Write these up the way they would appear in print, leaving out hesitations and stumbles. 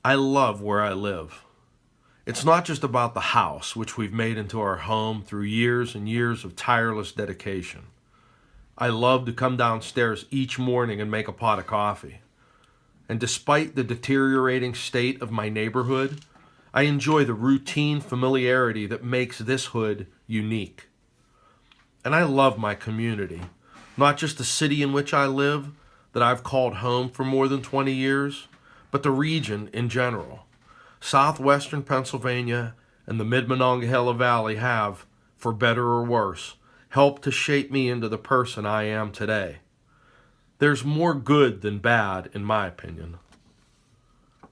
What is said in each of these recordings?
I love where I live. It's not just about the house, which we've made into our home through years and years of tireless dedication. I love to come downstairs each morning and make a pot of coffee. And despite the deteriorating state of my neighborhood, I enjoy the routine familiarity that makes this hood unique. And I love my community, not just the city in which I live, that I've called home for more than 20 years, but the region in general. Southwestern Pennsylvania and the Mid-Monongahela Valley have, for better or worse, helped to shape me into the person I am today. There's more good than bad, in my opinion.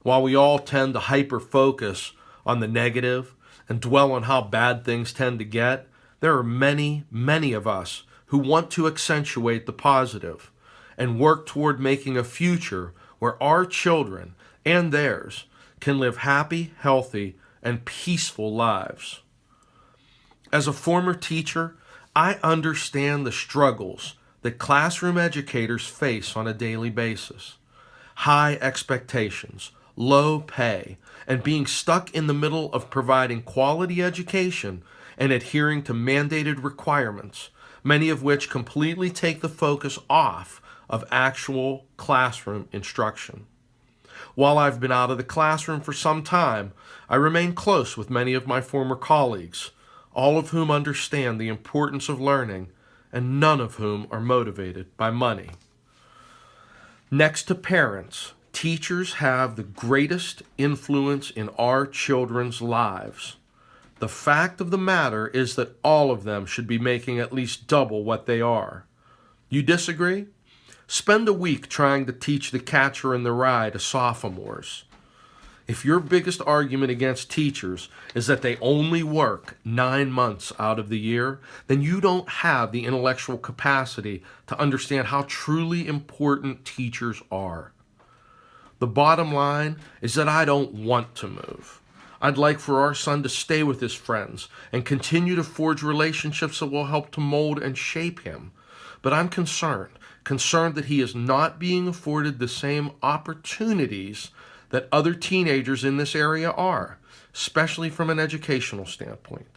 While we all tend to hyper-focus on the negative and dwell on how bad things tend to get, there are many, many of us who want to accentuate the positive and work toward making a future where our children and theirs can live happy, healthy, and peaceful lives. As a former teacher, I understand the struggles that classroom educators face on a daily basis. High expectations, low pay, and being stuck in the middle of providing quality education and adhering to mandated requirements, many of which completely take the focus off of actual classroom instruction. While I've been out of the classroom for some time, I remain close with many of my former colleagues, all of whom understand the importance of learning and none of whom are motivated by money. Next to parents, teachers have the greatest influence in our children's lives. The fact of the matter is that all of them should be making at least double what they are. You disagree? Spend a week trying to teach the Catcher in the Rye to sophomores. If your biggest argument against teachers is that they only work 9 months out of the year, then you don't have the intellectual capacity to understand how truly important teachers are. The bottom line is that I don't want to move. I'd like for our son to stay with his friends and continue to forge relationships that will help to mold and shape him. But I'm concerned that he is not being afforded the same opportunities that other teenagers in this area are, especially from an educational standpoint.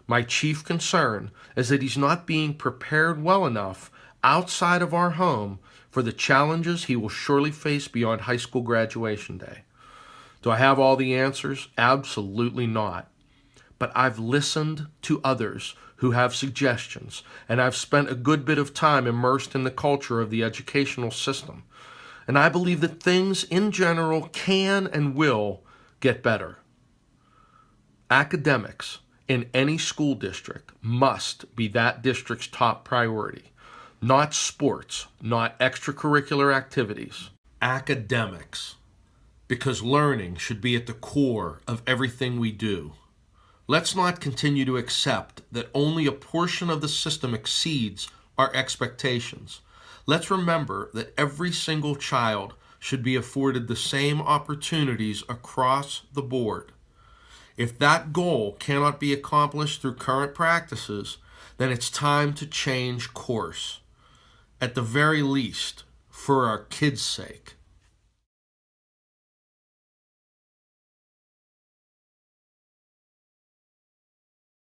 My chief concern is that he's not being prepared well enough outside of our home for the challenges he will surely face beyond high school graduation day. Do I have all the answers? Absolutely not. But I've listened to others who have suggestions, and I've spent a good bit of time immersed in the culture of the educational system. And I believe that things in general can and will get better. Academics in any school district must be that district's top priority, not sports, not extracurricular activities. Academics, because learning should be at the core of everything we do. Let's not continue to accept that only a portion of the system exceeds our expectations. Let's remember that every single child should be afforded the same opportunities across the board. If that goal cannot be accomplished through current practices, then it's time to change course. At the very least, for our kids' sake.